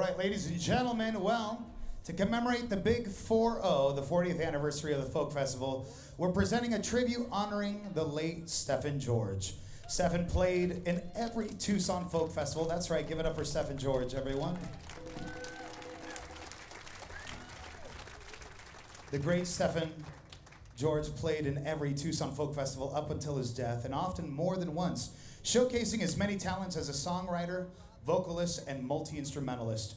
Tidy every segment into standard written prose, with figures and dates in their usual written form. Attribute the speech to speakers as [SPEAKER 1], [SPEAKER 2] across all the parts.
[SPEAKER 1] right, ladies and gentlemen, well, to commemorate the big 4-0, the 40th anniversary of the Folk Festival, we're presenting a tribute honoring the late Stefan George. Stefan played in every Tucson Folk Festival. That's right, give it up for Stefan George, everyone. The great Stefan George played in every Tucson Folk Festival up until his death, and often more than once, showcasing his many talents as a songwriter, vocalist, and multi-instrumentalist.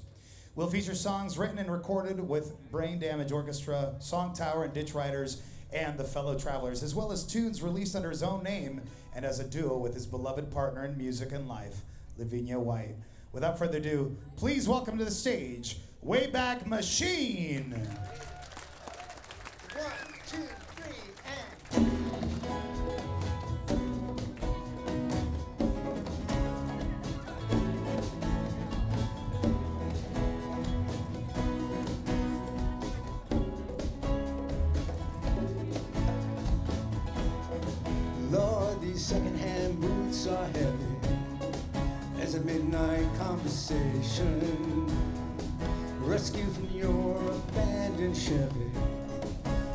[SPEAKER 1] We'll feature songs written and recorded with Brain Damage Orchestra, Songtower and Ditchriders, and the Fellow Travelers, as well as tunes released under his own name and as a duo with his beloved partner in music and life, Lavinia White. Without further ado, please welcome to the stage, Wayback Machine.
[SPEAKER 2] 1, 2, 3, and... Lord, these secondhand boots are heavy as a midnight conversation. Rescue from your abandoned Chevy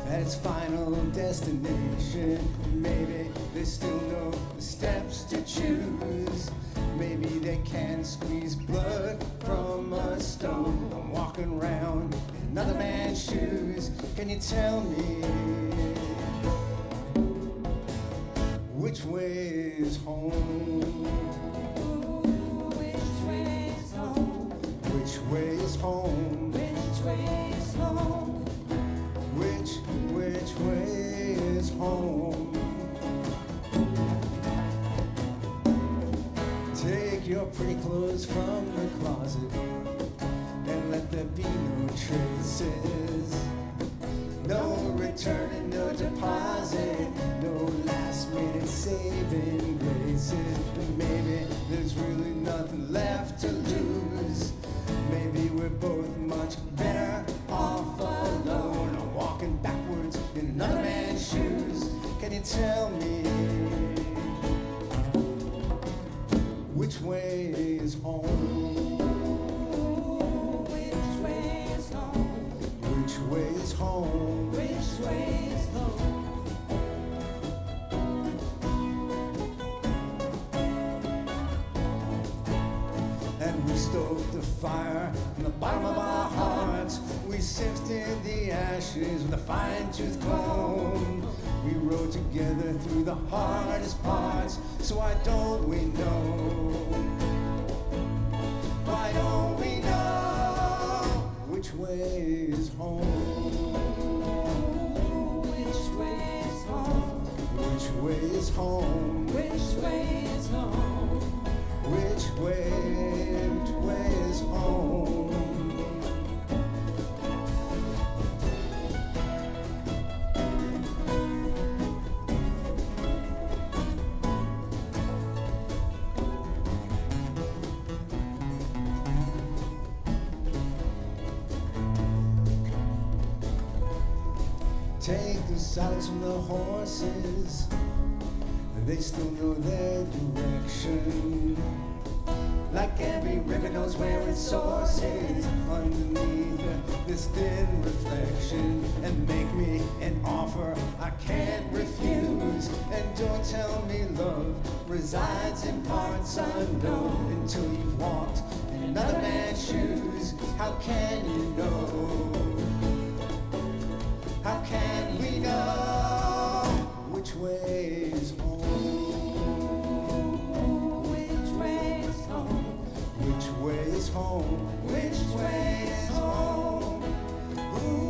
[SPEAKER 2] at its final destination. Maybe they still know the steps to choose. Maybe they can squeeze blood from a stone. I'm walking around in another man's shoes. Can you tell me which way is home?
[SPEAKER 3] Which way is home?
[SPEAKER 2] Which way is home?
[SPEAKER 3] Which way is home?
[SPEAKER 2] Which way is home? Take your pretty clothes from the closet and let there be no traces. No return and no deposit, no last minute saving graces. Maybe there's really nothing left to lose. Maybe we're both much better off alone. I'm walking backwards in another man's shoes. Can you tell me which way is home?
[SPEAKER 3] Which way is home?
[SPEAKER 2] Which way is home?
[SPEAKER 3] Which way is home?
[SPEAKER 2] And we stoked the fire in the bottom of our hearts. We sifted the ashes with a fine-tooth comb. We rode together through the hardest parts. So why don't we know? Why don't we know which way is home?
[SPEAKER 3] Which way is home?
[SPEAKER 2] Which way is home?
[SPEAKER 3] Which way is home?
[SPEAKER 2] Which way is home? Take the saddles from the horses, they still know their direction. Like every river knows where its source is, underneath this thin reflection. And make me an offer I can't refuse. And don't tell me love resides in parts unknown until you've walked in another man's shoes. How can you know? How can we know which way is home?
[SPEAKER 3] Which way is home?
[SPEAKER 2] Which way is home?
[SPEAKER 3] Which way is home?
[SPEAKER 2] Ooh,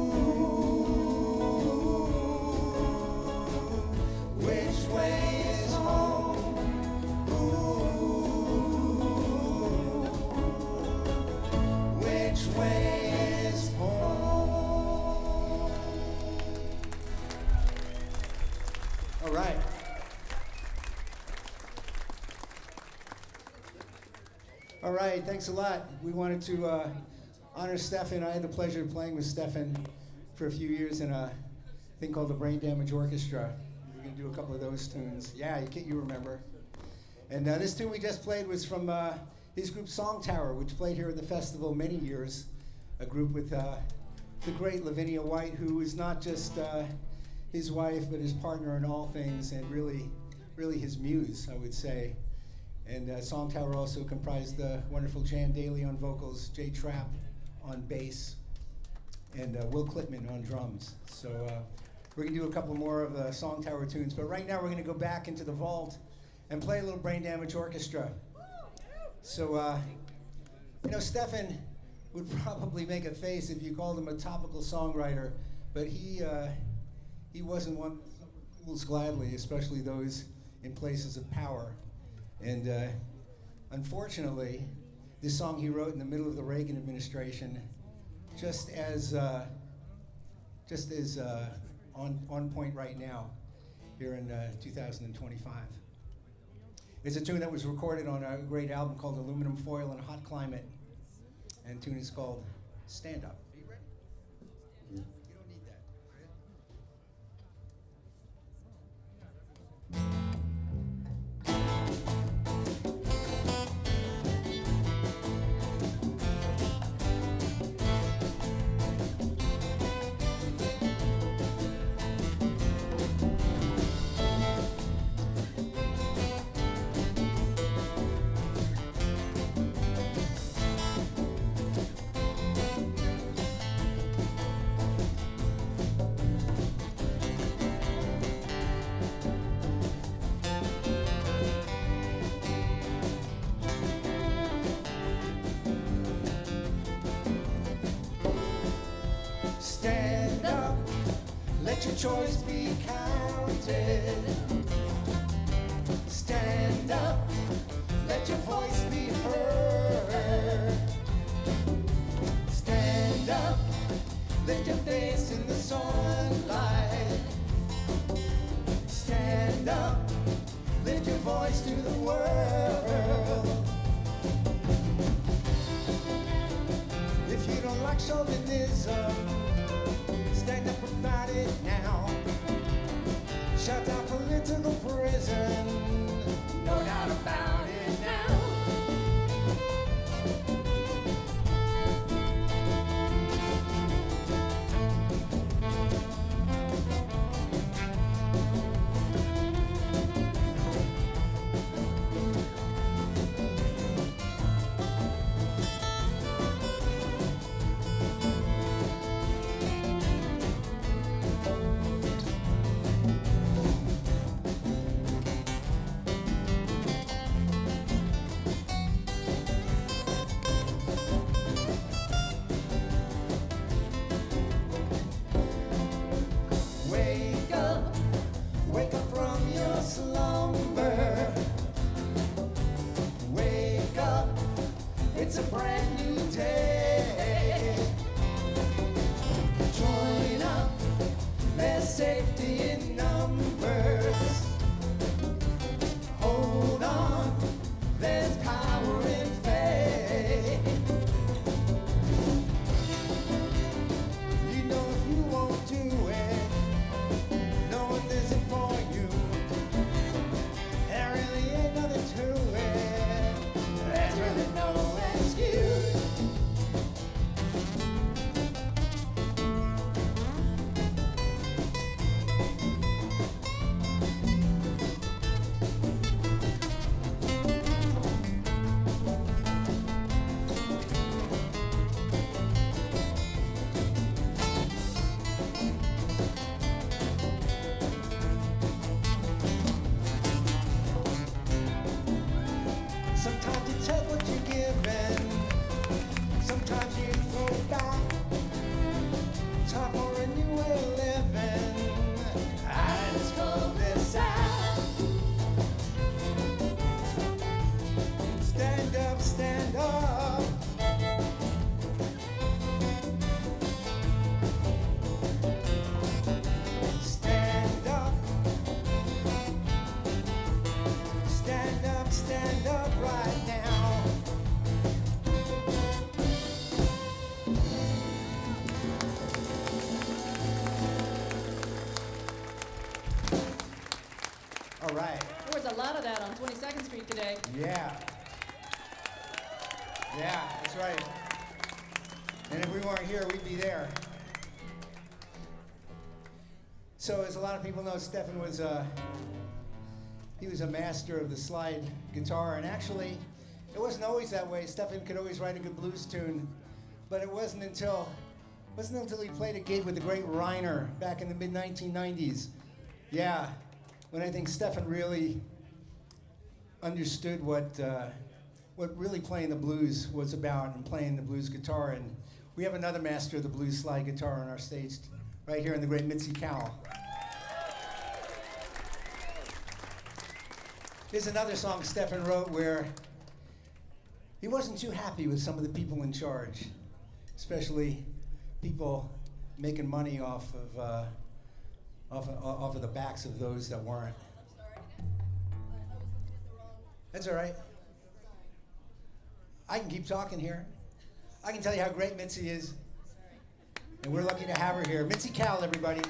[SPEAKER 2] which way is home? Ooh, which way is home? All right. All right, thanks a lot. We wanted to honor Stefan. I had the pleasure of playing with Stefan for a few years in a thing called the Brain Damage Orchestra. We're going to do a couple of those tunes. Yeah, you remember. And this tune we just played was from his group Songtower, which played here at the festival many years, a group with the great Lavinia White, who is not just his wife, but his partner in all things, and really his muse, I would say. And Songtower also comprised the wonderful Jan Daly on vocals, Jay Trapp on bass, and Will Clipman on drums. So we're gonna do a couple more of the Songtower tunes, but right now we're gonna go back into the vault and play a little Brain Damage Orchestra. So, Stefan would probably make a face if you called him a topical songwriter, but he wasn't one who rules gladly, especially those in places of power. And unfortunately, this song he wrote in the middle of the Reagan administration, just as on point right now, here in 2025. It's a tune that was recorded on a great album called Aluminum Foil in a Hot Climate, and the tune is called Stand Up. Are you ready? You don't need that. Stand up, let your choice be counted. Stand up, let your voice be heard. Stand up, lift your face in the sunlight. Stand up, lift your voice to the world. If you don't like chauvinism, stand up about it now. Shut down political prison, no doubt about it now. Wake up from your slumber. Wake up, it's a brand new day. Join up, there's safety in numbers. Hold on, there's power in faith. You know if you won't do it, no one does it for you. There really ain't nothing to it. There's really no excuse. Sometimes you take what you're given. Sometimes you throw back. Time for a new way of living. I just pulled this out. Stand up, stand up. Stand up. Stand up right now. All right.
[SPEAKER 4] There was a lot of that on 22nd Street today.
[SPEAKER 2] Yeah. Yeah, that's right. And if we weren't here, we'd be there. So as a lot of people know, Stefan was he was a master of the slide guitar, and actually, it wasn't always that way. Stefan could always write a good blues tune, but it wasn't until he played a gig with the great Reiner back in the mid-1990s. Yeah, when I think Stefan really understood what really playing the blues was about and playing the blues guitar. And we have another master of the blues slide guitar on our stage right here in the great Mitzi Cowell. Here's another song Stefan wrote where he wasn't too happy with some of the people in charge, especially people making money off of the backs of those that weren't. That's all right. I can keep talking here. I can tell you how great Mitzi is. And we're lucky to have her here. Mitzi Cowell, everybody.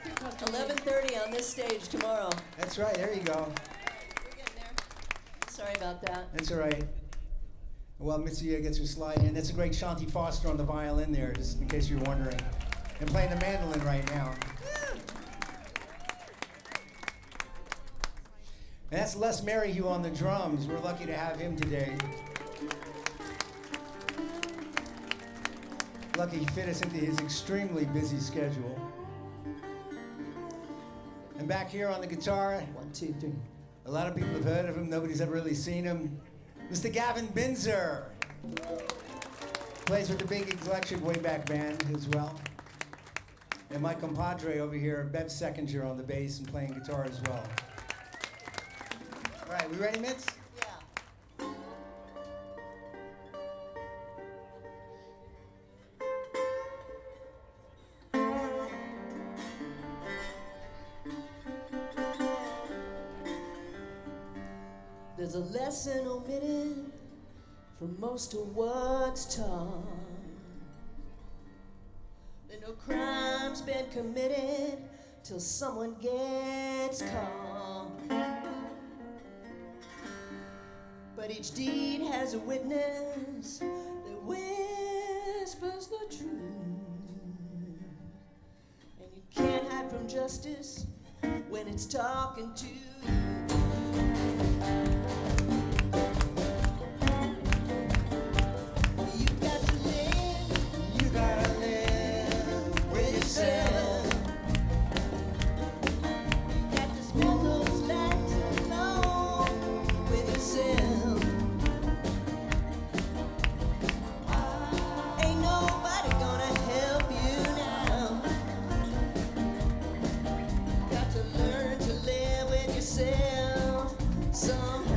[SPEAKER 4] 11:30 on this stage tomorrow.
[SPEAKER 2] That's right, there you go.
[SPEAKER 4] We're getting there. Sorry about that.
[SPEAKER 2] That's all right. Well, Mitzi gets her slide in. That's a great Shanti Foster on the violin there, just in case you're wondering. And playing the mandolin right now. And that's Les Merrihew on the drums. We're lucky to have him today. Lucky he fit us into his extremely busy schedule. And back here on the guitar,
[SPEAKER 4] 1, 2, 3.
[SPEAKER 2] a lot of people have heard of him. Nobody's ever really seen him. Mr. Gavin Binzer. Plays with the big electric Wayback band as well. And my compadre over here, Bev Seckinger on the bass and playing guitar as well. All right, we ready, Mitz?
[SPEAKER 4] Yeah. There's a lesson omitted from most of what's taught. That no crime's been committed till someone gets caught. But each deed has a witness that whispers the truth. And you can't hide from justice when it's talking to you. You got to live with yourself. You got to spend those nights alone with yourself. Ain't nobody gonna help you now. Got to learn to live with yourself somehow.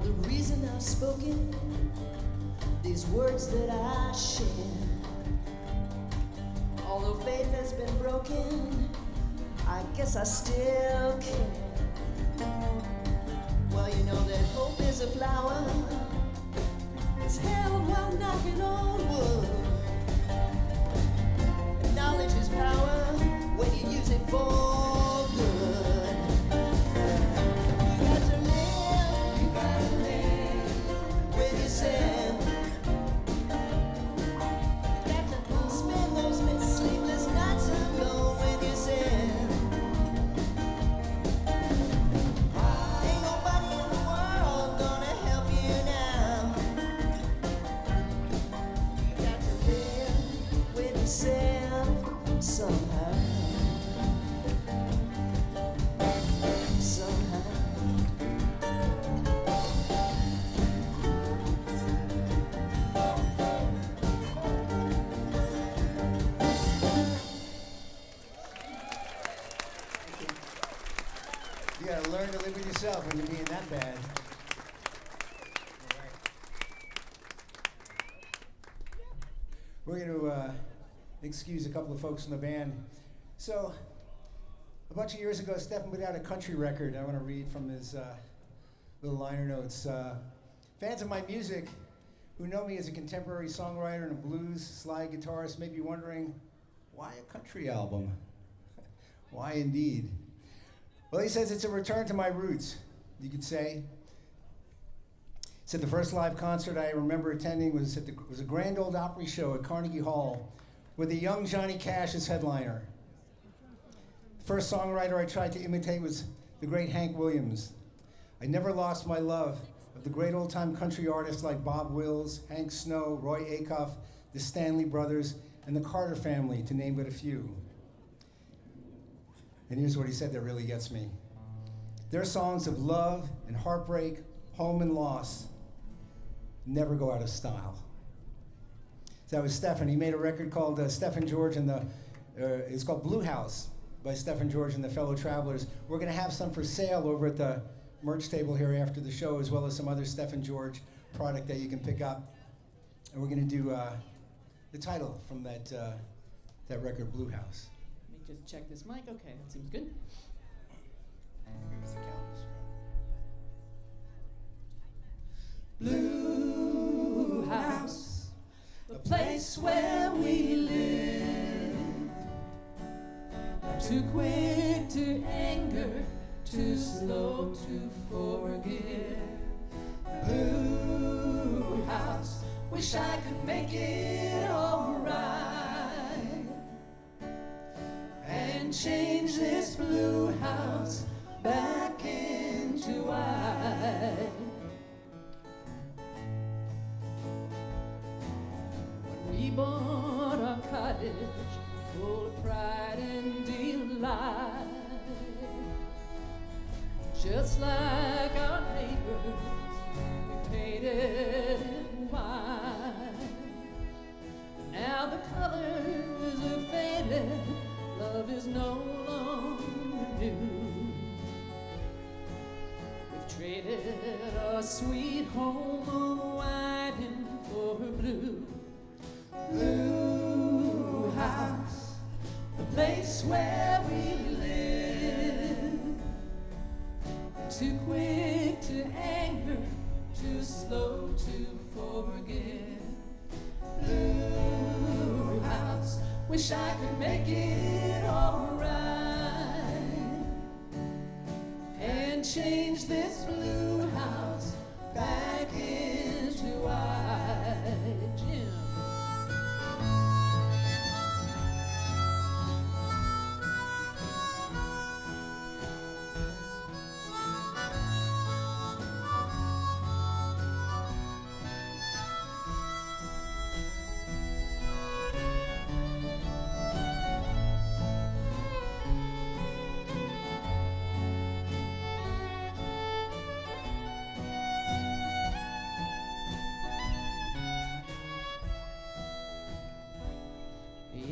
[SPEAKER 4] the reason I've spoken these words that I share. Although faith has been broken, I guess I still care. Well, you know that hope is a flower. It's held while knocking on wood. And knowledge is power when you use it for good. You got to live with yourself. You got to spend those sleepless nights alone with yourself. Ain't nobody in the world gonna help you now. You got to live with yourself somehow. Somehow.
[SPEAKER 2] You gotta learn to live with yourself when you're being that bad. We're going to excuse a couple of folks from the band. So, a bunch of years ago, Stefan put out a country record. I want to read from his little liner notes. Fans of my music who know me as a contemporary songwriter and a blues slide guitarist may be wondering, why a country album? Why indeed? Well, he says it's a return to my roots, you could say. He said the first live concert I remember attending was a Grand Ole Opry show at Carnegie Hall with a young Johnny Cash as headliner. The first songwriter I tried to imitate was the great Hank Williams. I never lost my love of the great old-time country artists like Bob Wills, Hank Snow, Roy Acuff, the Stanley Brothers, and the Carter family, to name but a few. And here's what he said that really gets me. Their songs of love and heartbreak, home and loss, never go out of style. So that was Stefan. He made a record called Stefan George and it's called Blue House by Stefan George and the Fellow Travelers. We're gonna have some for sale over at the merch table here after the show, as well as some other Stefan George product that you can pick up. And we're gonna do the title from that record, Blue House.
[SPEAKER 5] Let me just check this mic. Okay, that seems good.
[SPEAKER 3] Blue house, the place where we live. Too quick to anger, too slow to forgive. Blue house, wish I could make it alright and change this blue house back into white. When we bought our cottage full of pride and delight, just like our neighbors, we painted it white. Now the colors are faded, love is no longer new. We've traded our sweet home of white for blue. Blue house, the place where we live. Too quick to anger, too slow to forgive. Blue house, wish I could make it alright and change this blue house back into white. Jim.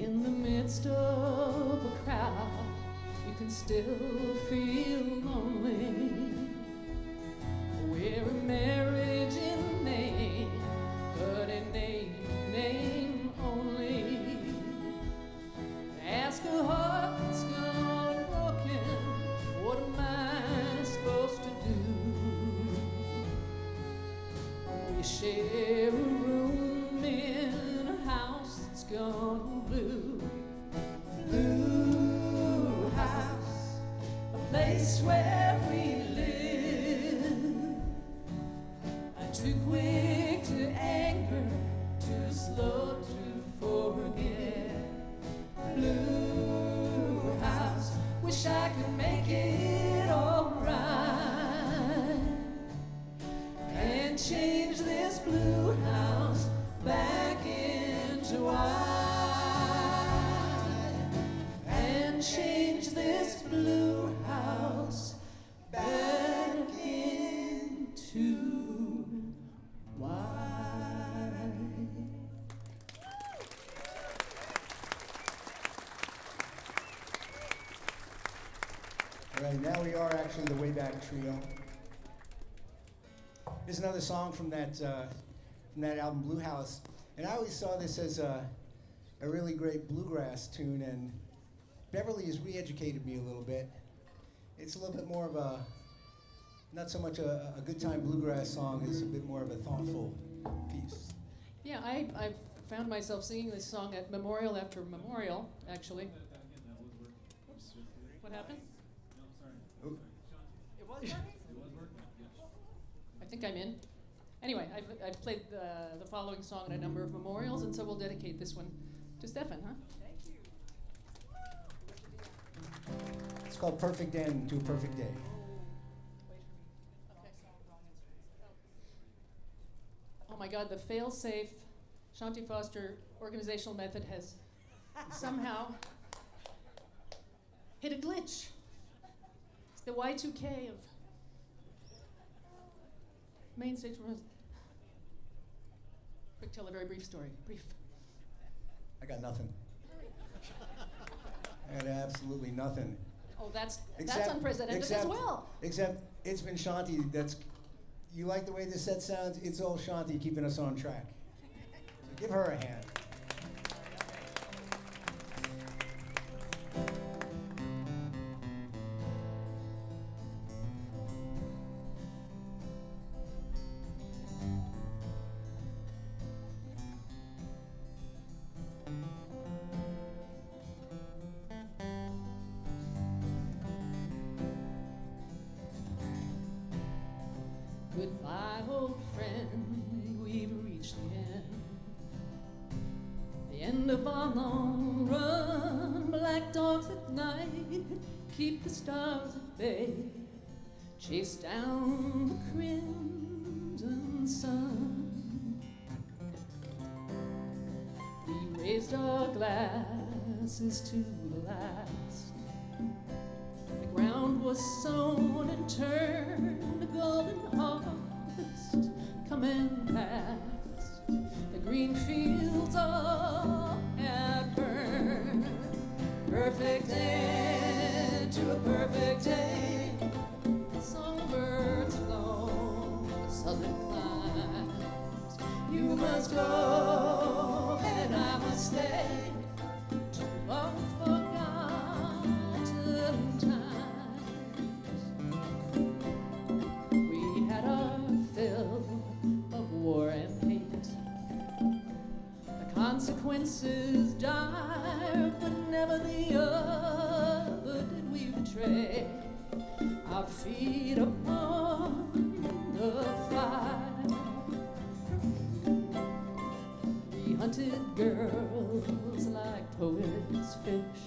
[SPEAKER 3] In the midst of a crowd, you can still feel lonely. We're a place where we live. I'm too quick to anger, too slow to forget. Blue house, wish I could make it all right and change this blue house back into white and change this blue house back into white.
[SPEAKER 2] All right, now we are actually the Wayback Trio. Here's another song from that album, Blue House. And I always saw this as a really great bluegrass tune, and Beverly has re-educated me a little bit. It's a little bit more of a, not so much a good time bluegrass song, it's a bit more of a thoughtful piece.
[SPEAKER 5] Yeah, I found myself singing this song at memorial after memorial, actually. Oops. What happened?
[SPEAKER 2] Ooh.
[SPEAKER 5] It was working? I think I'm in. Anyway, I've played the following song at a number of memorials, and so we'll dedicate this one to Stefan, huh? Thank you.
[SPEAKER 2] It's called Perfect End to a Perfect Day.
[SPEAKER 5] Oh my God, the fail-safe Shanti Foster organizational method has somehow hit a glitch. It's the Y2K of main stage. Quick, tell a very brief story. Brief.
[SPEAKER 2] I got nothing. I got absolutely nothing.
[SPEAKER 5] Oh, that's unprecedented as well.
[SPEAKER 2] Except it's been Shanti that's, you like the way this set sounds? It's all Shanti keeping us on track. So give her a hand.
[SPEAKER 3] Goodbye, old friend, we've reached the end of our long run. Black dogs at night keep the stars at bay, chase down the crimson sun. We raised our glasses to the last. The ground was sown and turned to golden harvest. Come and past, the green fields all had burned. Perfect end to a perfect day. Songbirds flown the southern climes. You must go and I must stay. Too long forgotten times. We had our fill of war and hate. The consequences dire, but never the other did we betray. Our feet upon the fire. We hunted girls like poets fish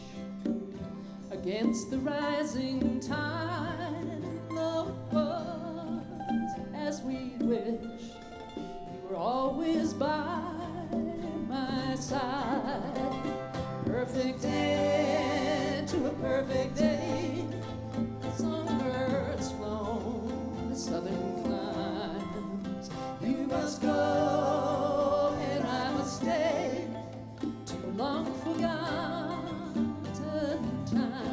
[SPEAKER 3] against the rising tide. And though it was as we'd wish, you were always by my side. Perfect end to a perfect day. Songbirds flown the southern climes. You must go and I must stay. Too long forgotten time.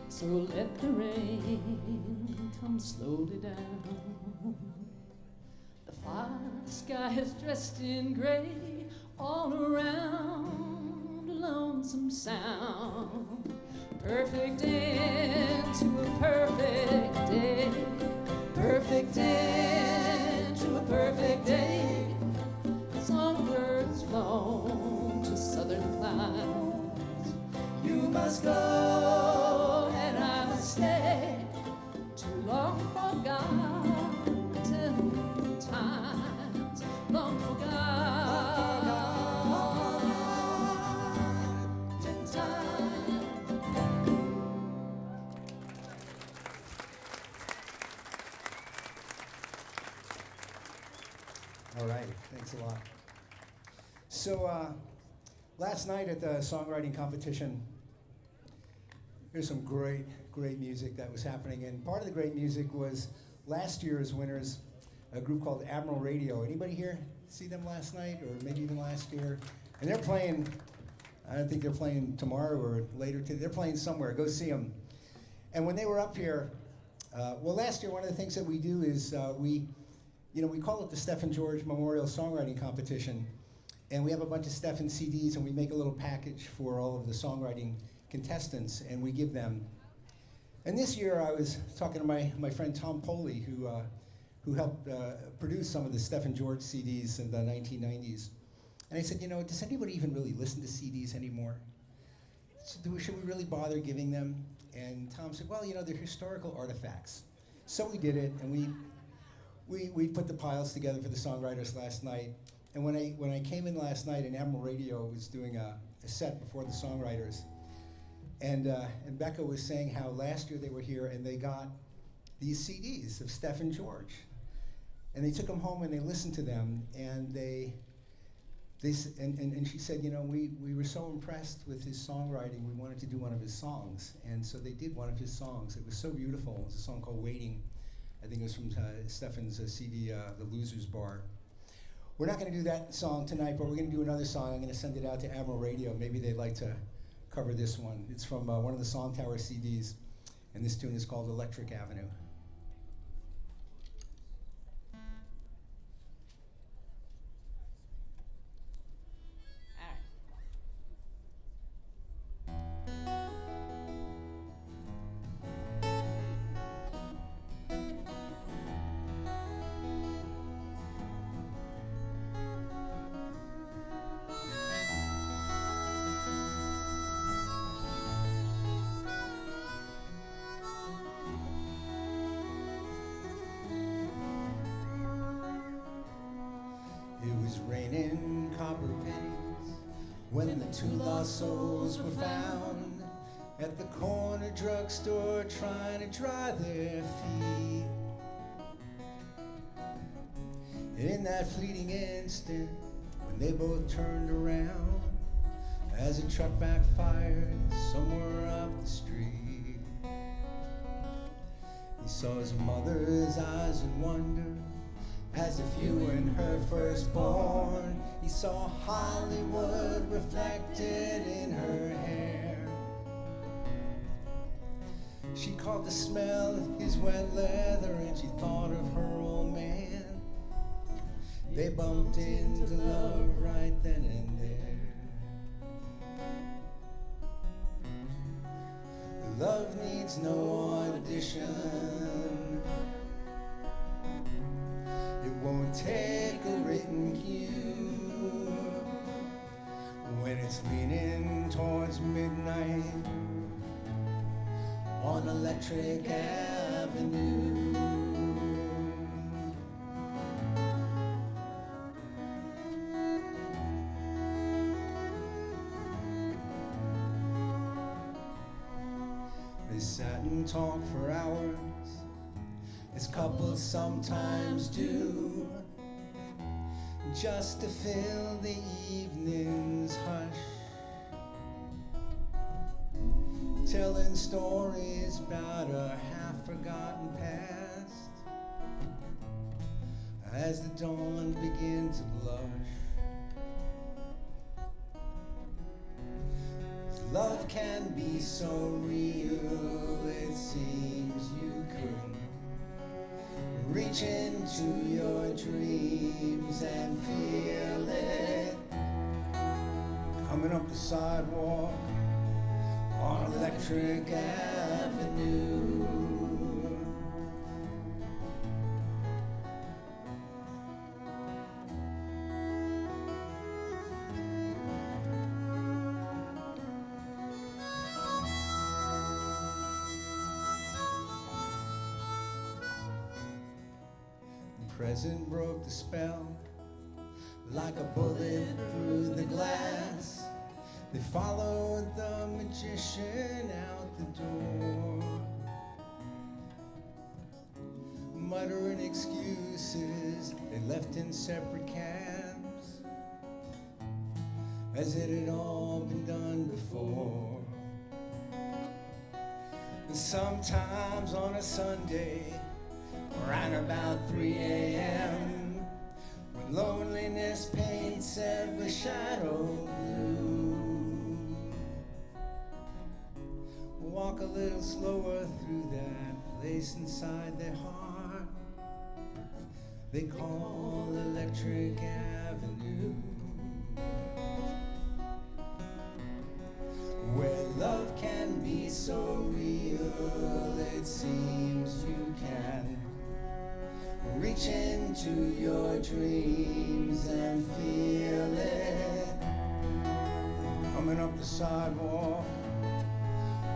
[SPEAKER 3] So let the rain come slowly down. The fire sky is dressed in gray, all around a lonesome sound. Perfect end to a perfect day, perfect end to a perfect day. Songbirds flown to southern climes. You must go and I must stay. Too long forgotten times, long forgotten times.
[SPEAKER 2] All right, thanks a lot. So last night at the songwriting competition, there's some great music that was happening, and part of the great music was last year's winners, a group called Admiral Radio. Anybody here see them last night, or maybe even last year? And they're playing, I don't think they're playing tomorrow or later today, they're playing somewhere, go see them. And when they were up here, well, last year one of the things that we do is we call it the Stefan George Memorial Songwriting Competition, and we have a bunch of Stefan CDs, and we make a little package for all of the songwriting contestants, and we give them. And this year I was talking to my friend Tom Poley, who helped produce some of the Stefan George CDs in the 1990s. And I said, does anybody even really listen to CDs anymore? So should we really bother giving them? And Tom said, well, they're historical artifacts. So we did it, and we put the piles together for the songwriters last night. And when I came in last night, and Admiral Radio was doing a set before the songwriters, and Becca was saying how last year they were here and they got these CDs of Stefan George, and they took them home and they listened to them, and and she said, we were so impressed with his songwriting, we wanted to do one of his songs, and so they did one of his songs. It was so beautiful. It was a song called Waiting. I think it was from Stefan's CD, The Loser's Bar. We're not going to do that song tonight, but we're going to do another song. I'm going to send it out to Admiral Radio. Maybe they'd like to cover this one. It's from one of the Songtower CDs, and this tune is called Electric Avenue. Raining copper pennies when the two lost souls were found at the corner drugstore trying to dry their feet. And in that fleeting instant, when they both turned around, as a truck backfired somewhere up the street, he saw his mother's eyes in wonder, as if you were in her firstborn. He saw Hollywood reflected in her hair. She caught the smell of his wet leather and she thought of her old man. They bumped into love right then and there. Love needs no audition. It won't take a written cue. When it's leaning towards midnight on Electric Avenue. They sat and talked for hours, as couples sometimes do, just to fill the evening's hush, telling stories about a half-forgotten past, as the dawn began to blush. Love can be so real, it seems you couldn't reach in into your dreams and feel it. Coming up the sidewalk on Electric Avenue. The present broke the spell like a bullet through the glass. They followed the magician out the door, muttering excuses they left in separate cabs, as it had all been done before. And sometimes on a Sunday, around about 3 a.m., when loneliness paints every shadow blue, walk a little slower through that place inside their heart they call Electric Avenue, where love can be so real it seems you can reach into your dreams and feel it. Coming up the sidewalk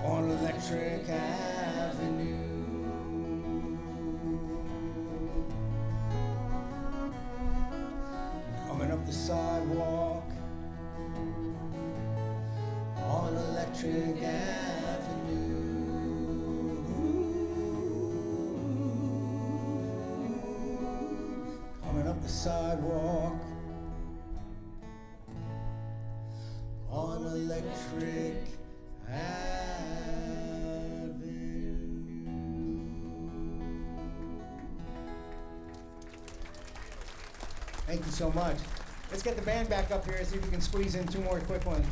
[SPEAKER 2] on Electric Avenue. Coming up the sidewalk on Electric Avenue. Coming up the sidewalk on Electric Avenue. Thank you so much. Let's get the band back up here and see if we can squeeze in 2 more quick ones.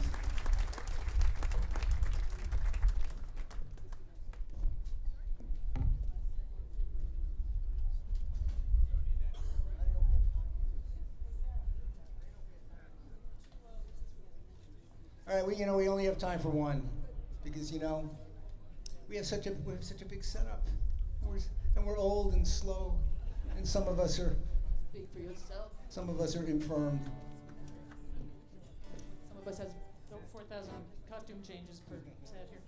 [SPEAKER 2] All right, we only have time for one because we have such a big setup, and we're old and slow, and some of us are.
[SPEAKER 5] Speak for yourself.
[SPEAKER 2] Some of us are infirmed.
[SPEAKER 5] Some of us has 4,000 costume changes per set here.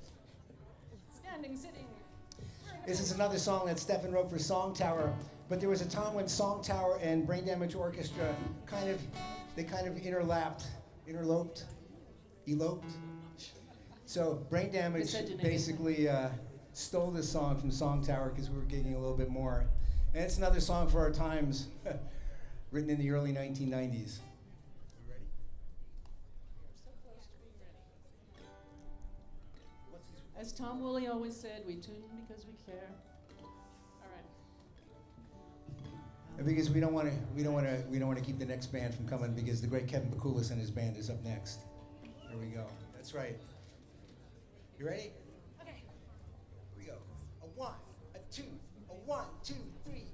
[SPEAKER 5] Standing, sitting.
[SPEAKER 2] This is another song that Stefan wrote for Songtower, but there was a time when Songtower and Brain Damage Orchestra kind of eloped. So Brain Damage basically stole this song from Songtower because we were gigging a little bit more. And it's another song for our times, written in the early 1990s. You ready?
[SPEAKER 5] So close to being ready. As Tom Woolley always said, we tune because we care. All right.
[SPEAKER 2] And because we don't want to keep the next band from coming because the great Kevin Bakulis and his band is up next. Here we go. That's right. You ready?
[SPEAKER 5] Okay.
[SPEAKER 2] Here we go. A 1, a 2, a 1, 2, 3.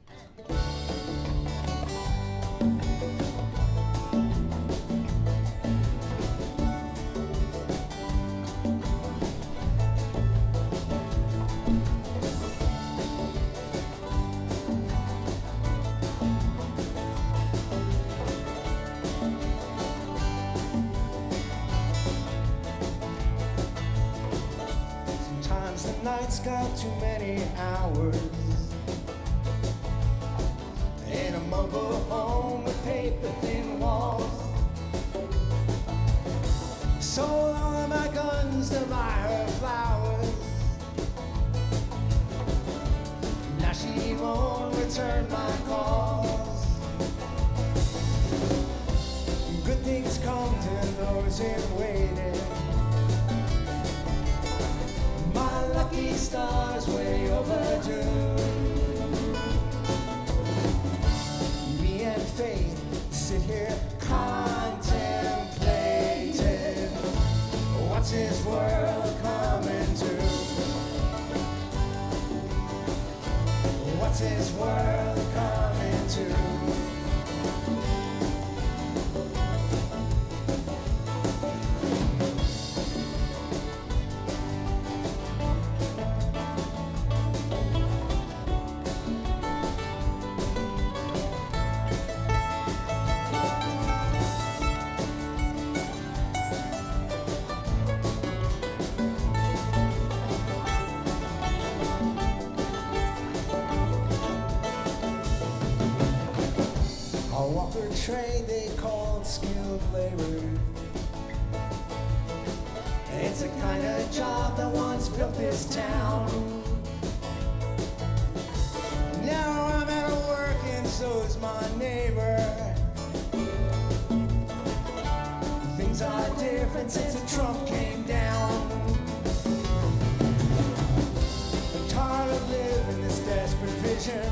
[SPEAKER 2] Sometimes the night's got too many hours. In a mobile home with paper-thin walls. Sold all of my guns to buy her flowers. Now she won't return my calls. Good things come to those in waiting. My lucky star's way overdue. Faith, sit here contemplating what's his world coming to? What's his world coming to? to. Trade they called skilled labor. It's a kind of job that once built this town. Now I'm out of work and so's my neighbor. Things are different since the Trump came down. I'm tired of living this desperate vision.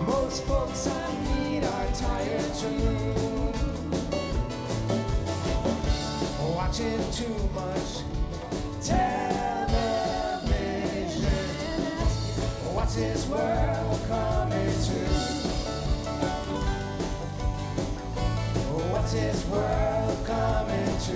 [SPEAKER 2] Most folks I meet are tired too. Watching too much television. What's this world coming to? What's this world coming to?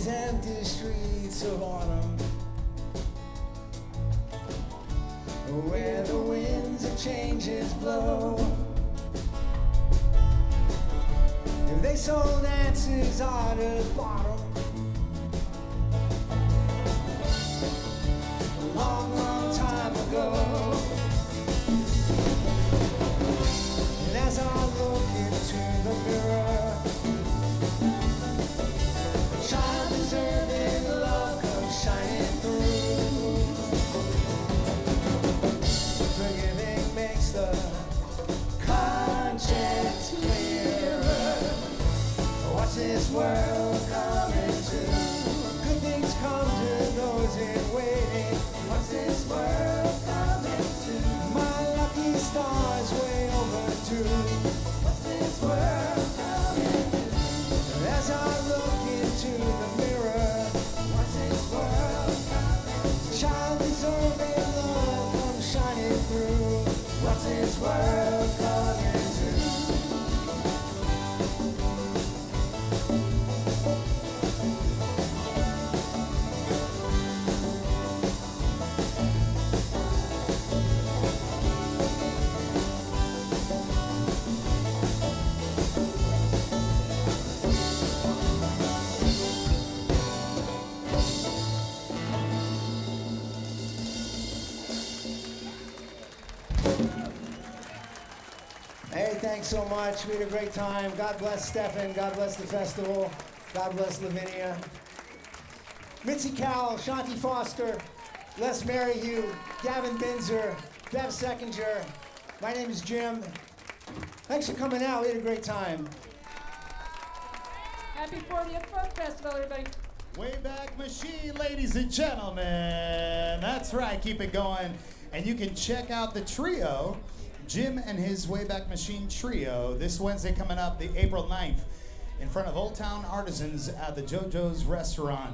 [SPEAKER 2] Empty streets of autumn, where the winds of changes blow. If they sold answers out of bottom, a long, long time ago. And as I look into the mirror, deserving love comes shining through. Forgiving makes the conscience clearer. What's this world coming to? Good things come to those in waiting. What's this world coming to? My lucky star's way overdue. What's this world coming to? As I look into the mirror, what's this world coming to? Child deserving love comes shining through. What's this world coming to? Hey, thanks so much. We had a great time. God bless Stefan. God bless the festival. God bless Lavinia. Mitzi Cowell, Shanti Foster, Les Merrihew, Gavin Binzer, Bev Seckinger. My name is Jim. Thanks for coming out. We had a great time.
[SPEAKER 5] Happy 40th Folk Festival, everybody.
[SPEAKER 1] Wayback Machine, ladies and gentlemen. That's right, keep it going. And you can check out the trio, Jim and his Wayback Machine Trio, this Wednesday coming up, the April 9th, in front of Old Town Artisans at the JoJo's Restaurant.